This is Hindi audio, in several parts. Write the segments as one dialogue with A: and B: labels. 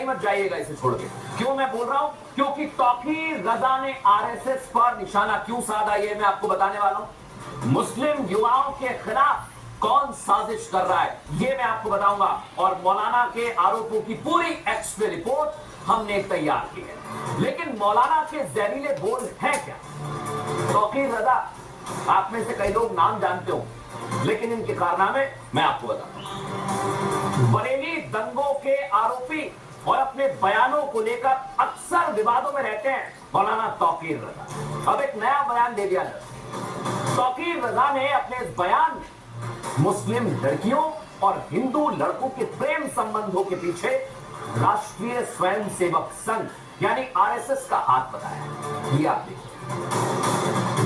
A: कहीं मत जाइएगा इसे छोड़ के। क्यों मैं बोल रहा हूं? क्योंकि तौकीर रजा ने आरएसएस पर निशाना क्यों साधा, ये मैं आपको बताने वाला हूं। मुस्लिम युवाओं के खिलाफ कौन साजिश कर रहा है ये मैं आपको बताऊंगा, और मौलाना के आरोपों की पूरी एक्स-रे रिपोर्ट हमने तैयार की है। लेकिन मौलाना के जहरीले बोल हैं क्या? तौकीर रजा, आप में से कई लोग नाम जानते हो, लेकिन इनके कारनामे मैं आपको बताता हूं। बरेली दंगों के आरोपी और अपने बयानों को लेकर अक्सर विवादों में रहते हैं मौलाना तौकीर रजा। अब एक नया बयान दे दिया जाए। तौकीर रजा ने अपने इस बयान में मुस्लिम लड़कियों और हिंदू लड़कों के प्रेम संबंधों के पीछे राष्ट्रीय स्वयंसेवक संघ यानी आरएसएस का हाथ बताया। ये आप देखिए।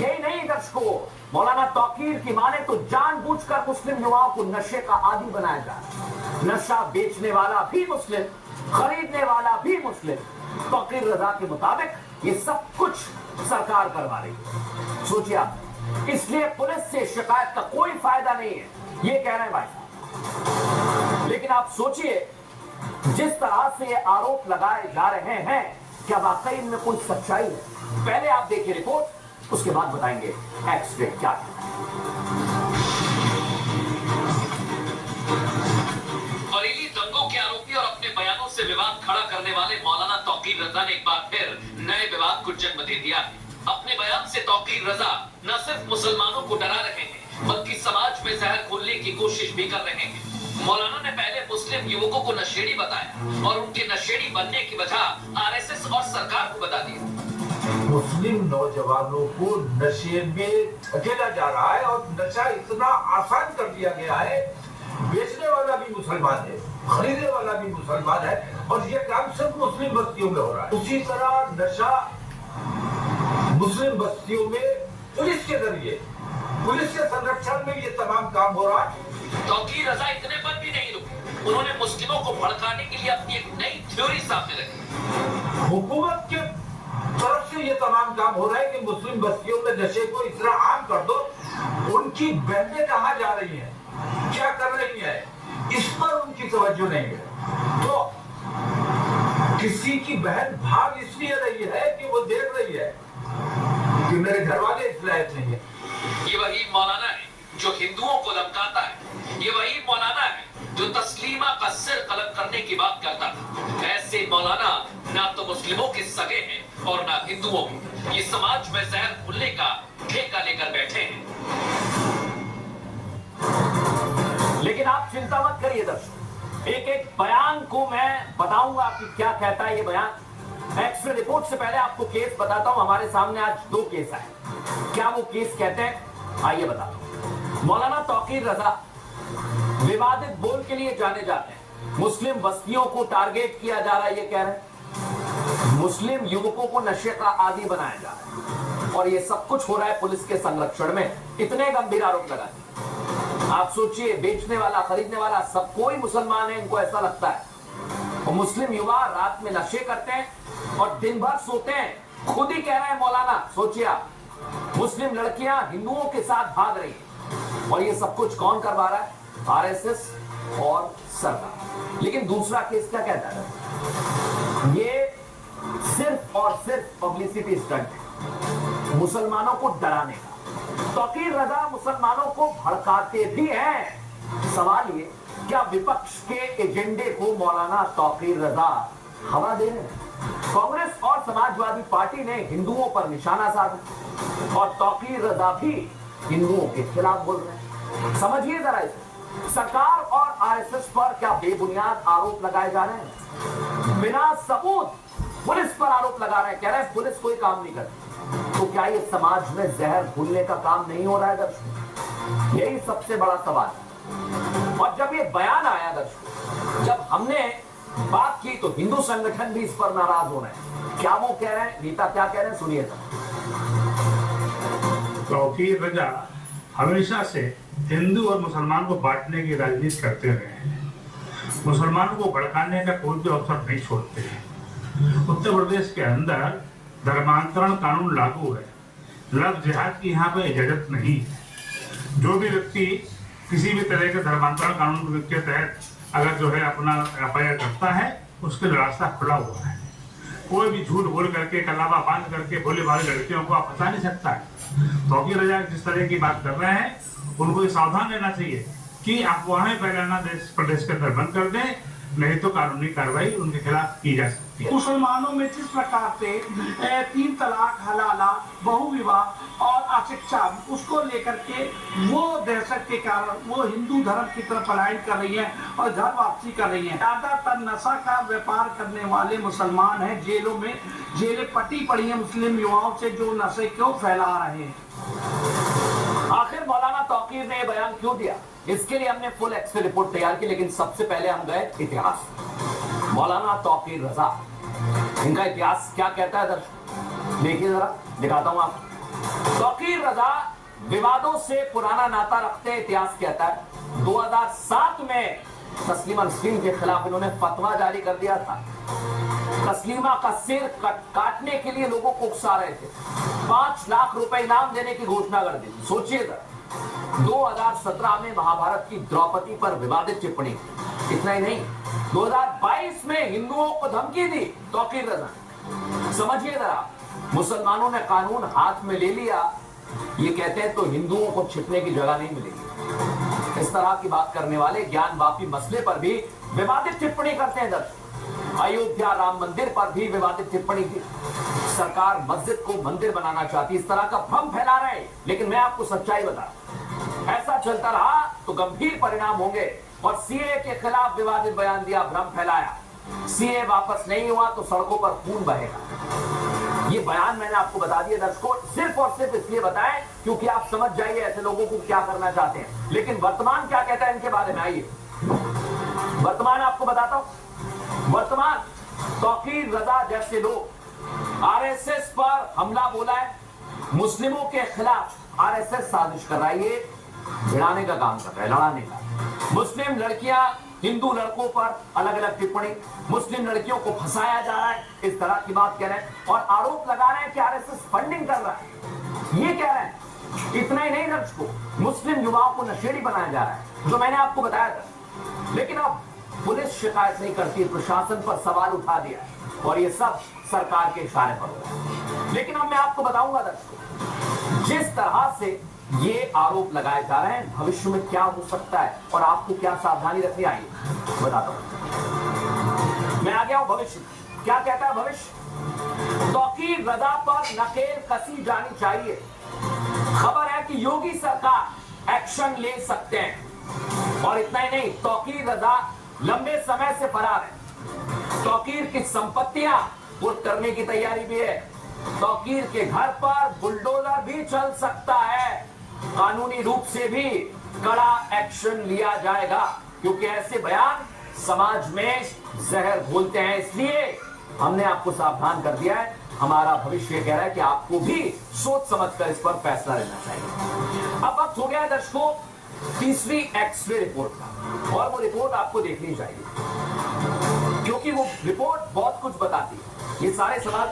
A: यही नहीं दर्शकों, मौलाना तौकीर की माने तो जानबूझकर मुस्लिम युवाओं को नशे का आदी बनाया जा रहा है। नशा बेचने वाला भी मुस्लिम, खरीदने वाला भी मुस्लिम। तौकीर रजा के मुताबिक ये सब कुछ सरकार करवा रही है। सोचिए आप, इसलिए पुलिस से शिकायत का कोई फायदा नहीं है, ये कह रहे हैं भाई साहब। लेकिन आप सोचिए, जिस तरह से ये आरोप लगाए जा रहे हैं, क्या वाकई इनमें कोई सच्चाई है? पहले आप देखिए रिपोर्ट, उसके बाद बताएंगे एक्स-रे क्या है।
B: बरेली दंगों के आरोपी और अपने बयानों से विवाद खड़ा करने वाले मौलाना तौकीर रजा ने एक बार फिर नए विवाद को जन्म दे दिया है। अपने बयान से तौकीर रजा न सिर्फ मुसलमानों को डरा रहे हैं, बल्कि समाज में जहर घोलने की कोशिश भी कर रहे हैं। मौलाना ने पहले मुस्लिम युवकों को नशेड़ी बताया और उनके नशेड़ी बनने की वजह आरएसएस और सरकार को बता दी।
C: मुस्लिम नौजवानों को नशे में धकेला जा रहा है और नशा इतना आसान कर दिया गया है, बेचने वाला भी मुसलमान है, खरीदने वाला भी मुसलमान है, और ये काम सिर्फ मुस्लिम बस्तियों में हो रहा है। उसी तरह नशा मुस्लिम बस्तियों में पुलिस के जरिए, पुलिस के संरक्षण में ये तमाम काम हो रहा है।
B: तौकीर रजा इतने पर भी नहीं रुके, उन्होंने मुस्लिमों को भड़काने के लिए अपनी एक नई थ्योरी सामने रखी।
C: हुकूमत के तरफ से ये तमाम काम हो रहा है कि मुस्लिम बस्तियों में नशे को इतना आम कर दो, उनकी बहनें कहाँ जा रही हैं, क्या कर रही है, इस पर उनकी तवज्जो नहीं है। तो किसी की बहन भाग इसलिए रही है कि वो देख रही है कि मेरे घर वाले इस लायक नहीं है।
B: ये वही मौलाना है जो हिंदुओं को धमकाता है। ये वही मौलाना है जो तस्लीमा का सिर कलम करने की बात करता था। ऐसे मौलाना ना तो मुस्लिमों के सगे हैं और ना हिंदुओं के। ये समाज में जहर घुलने का ठेका लेकर बैठे हैं।
A: लेकिन आप चिंता मत करिए दर्शकों, एक एक बयान को मैं बताऊंगा कि क्या कहता है ये बयान। एक्स-रे रिपोर्ट से पहले आपको केस बताता हूं। हमारे सामने आज 2 केस आए। क्या वो केस कहते हैं, आइए बताता हूं। मौलाना तौकीर रजा विवादित बोल के लिए जाने जाते हैं। मुस्लिम बस्तियों को टारगेट किया जा रहा है, ये कह रहे हैं। मुस्लिम युवकों को नशे का आदी बनाया जा रहा है, और ये सब कुछ हो रहा है पुलिस के संरक्षण में। इतने गंभीर आरोप लगाते। आप सोचिए, बेचने वाला, खरीदने वाला सब कोई मुसलमान है, इनको ऐसा लगता है। और मुस्लिम युवा रात में नशे करते हैं और दिन भर सोते हैं। खुद ही कह रहे हैं मौलाना, सोचिए आप, मुस्लिम लड़कियां हिंदुओं के साथ भाग रही हैं, और ये सब कुछ कौन करवा रहा है? आरएसएस और सरकार। लेकिन दूसरा केस क्या कहता है? ये सिर्फ और सिर्फ पब्लिसिटी स्टंट है, मुसलमानों को डराने का। तौकीर रजा मुसलमानों को भड़काते भी हैं। सवाल ये, क्या विपक्ष के एजेंडे को मौलाना तौकीर रजा हवा दे रहे हैं? कांग्रेस और समाजवादी पार्टी ने हिंदुओं पर निशाना साधा, और तौकीर रजा भी हिंदुओं के खिलाफ बोल रहे हैं। समझिए जरा इसे। सरकार और आरएसएस पर क्या बेबुनियाद आरोप लगाए जा रहे हैं? बिना सबूत पुलिस पर आरोप लगा रहे हैं, कह रहे हैं पुलिस कोई काम नहीं करती। तो क्या ये समाज में जहर घुलने का काम नहीं हो रहा है दर्शकों? यही सबसे बड़ा सवाल है। और जब ये बयान आया दर्शकों, जब हमने बात की, तो हिंदू संगठन भी इस पर नाराज हो रहे हैं। क्या वो कह रहे हैं, नीता क्या कह रहे हैं, सुनिए।
D: तौकीर रजा हमेशा से हिंदू और मुसलमान को बांटने की राजनीति करते रहे हैं। मुसलमानों को भड़काने का कोई भी अवसर नहीं छोड़ते हैं। उत्तर प्रदेश के अंदर धर्मांतरण कानून लागू है। लव जिहाद की यहाँ पे इजाजत नहीं है। जो भी व्यक्ति किसी भी तरह के धर्मांतरण कानून के तहत अगर जो है अपना एफआईआर करता है उसके लिए रास्ता खुला हुआ है। कोई भी झूठ बोल करके, कलावा बांध करके भोले भाले लड़कियों को आप फंसा नहीं सकता है। तौकीर रजा जिस तरह की बात कर रहे हैं, उनको सावधान रहना चाहिए कि अफवाहें फैलाना देश प्रदेश के अंदर बंद कर दें, नहीं तो कानूनी कार्रवाई उनके खिलाफ की जा सकती है।
E: मुसलमानों में जिस प्रकार से 3 तलाक, हलाला, बहुविवाह और अशिक्षा, उसको लेकर के वो दहशत के कारण वो हिंदू धर्म की तरफ पलायन कर रही है और घर वापसी कर रही है। ज्यादातर नशा का व्यापार करने वाले मुसलमान हैं, जेलों में जेलें पटी पड़ी हैं मुस्लिम युवाओं से जो नशे को फैला रहे हैं।
A: आखिर मौलाना तौकीर ने बयान क्यों दिया, इसके लिए हमने फुल एक्सरे रिपोर्ट तैयार की, लेकिन सबसे पहले हम गए इतिहास। मौलाना तौकीर रजा, इनका इतिहास क्या कहता है दर्शक, देखिए जरा, दिखाता हूं आपको। तौकीर रजा विवादों से पुराना नाता रखते हैं। इतिहास कहता है 2007 में तस्लीमा नसरीन के खिलाफ इन्होंने फतवा जारी कर दिया था। तस्लीमा का सिर काटने के लिए लोगों को उकसा रहे थे, 5 लाख रुपए इनाम देने की घोषणा कर दी। सोचिएगा, 2017 में महाभारत की द्रौपदी पर विवादित टिप्पणी, इतना ही नहीं 2022 में हिंदुओं को धमकी दी तौकीर रजा। समझिए जरा, मुसलमानों ने कानून हाथ में ले लिया, ये कहते हैं तो हिंदुओं को छिपने की जगह नहीं मिलेगी। इस तरह की बात करने वाले ज्ञानवापी मसले पर भी विवादित टिप्पणी करते हैं दर्शक। अयोध्या राम मंदिर पर भी विवादित टिप्पणी की। सरकार मस्जिद को मंदिर बनाना चाहती, इस तरह का भ्रम फैला रहे हैं। लेकिन मैं आपको सच्चाई बता, ऐसा चलता रहा तो गंभीर परिणाम होंगे। और सीए के खिलाफ विवादित बयान दिया, भ्रम फैलाया, सीए वापस नहीं हुआ तो सड़कों पर खून बहेगा। ये बयान मैंने आपको बता दिया दर्शकों, सिर्फ और सिर्फ इसलिए बताएं क्योंकि आप समझ जाइए ऐसे लोगों को क्या करना चाहते हैं। लेकिन वर्तमान क्या कहता है इनके बारे में, आइए वर्तमान आपको बताता हूं। वर्तमान तौकीर रजा जैसे लोग आरएसएस पर हमला बोला है, मुस्लिमों के खिलाफ आरएसएस साजिश कर रहा है, ये भिड़ाने का काम कर रहा है, लड़ाने का। मुस्लिम लड़कियां हिंदू लड़कों पर अलग अलग टिप्पणी, मुस्लिम लड़कियों को फंसाया जा रहा है, इस तरह की बात कह रहे हैं और आरोप लगा रहे हैं कि आरएसएस फंडिंग कर रहा है, ये कह रहे हैं। इतना ही नहीं दर्शकों, मुस्लिम युवाओं को नशेड़ी बनाया जा रहा है, जो मैंने आपको बताया था। लेकिन अब पुलिस शिकायत नहीं करती, प्रशासन पर सवाल उठा दिया है और ये सब सरकार के इशारे पर हो रहा है। लेकिन अब मैं आपको बताऊंगा दर्शकों, जिस तरह से ये आरोप लगाए जा रहे हैं, भविष्य में क्या हो सकता है और आपको क्या सावधानी रखनी, आइए बताता हूं। मैं आ गया हूं भविष्य, क्या कहता है भविष्य। तौकीर रजा पर नकेल कसी जानी चाहिए। खबर है कि योगी सरकार एक्शन ले सकते हैं। और इतना ही नहीं, तौकीर रजा लंबे समय से फरार है। तौकीर की संपत्तियां कुर्क करने की तैयारी भी है। तौकीर के घर पर बुलडोजर भी चल सकता है। कानूनी रूप से भी कड़ा एक्शन लिया जाएगा, क्योंकि ऐसे बयान समाज में जहर घोलते हैं। इसलिए हमने आपको सावधान कर दिया है। हमारा भविष्य कह रहा है कि आपको भी सोच समझकर इस पर फैसला लेना चाहिए। अब वक्त हो गया है दर्शकों तीसरी एक्सरे रिपोर्ट का, और वो रिपोर्ट आपको देखनी चाहिए क्योंकि वो रिपोर्ट बहुत कुछ बताती है। ये सारे सवाल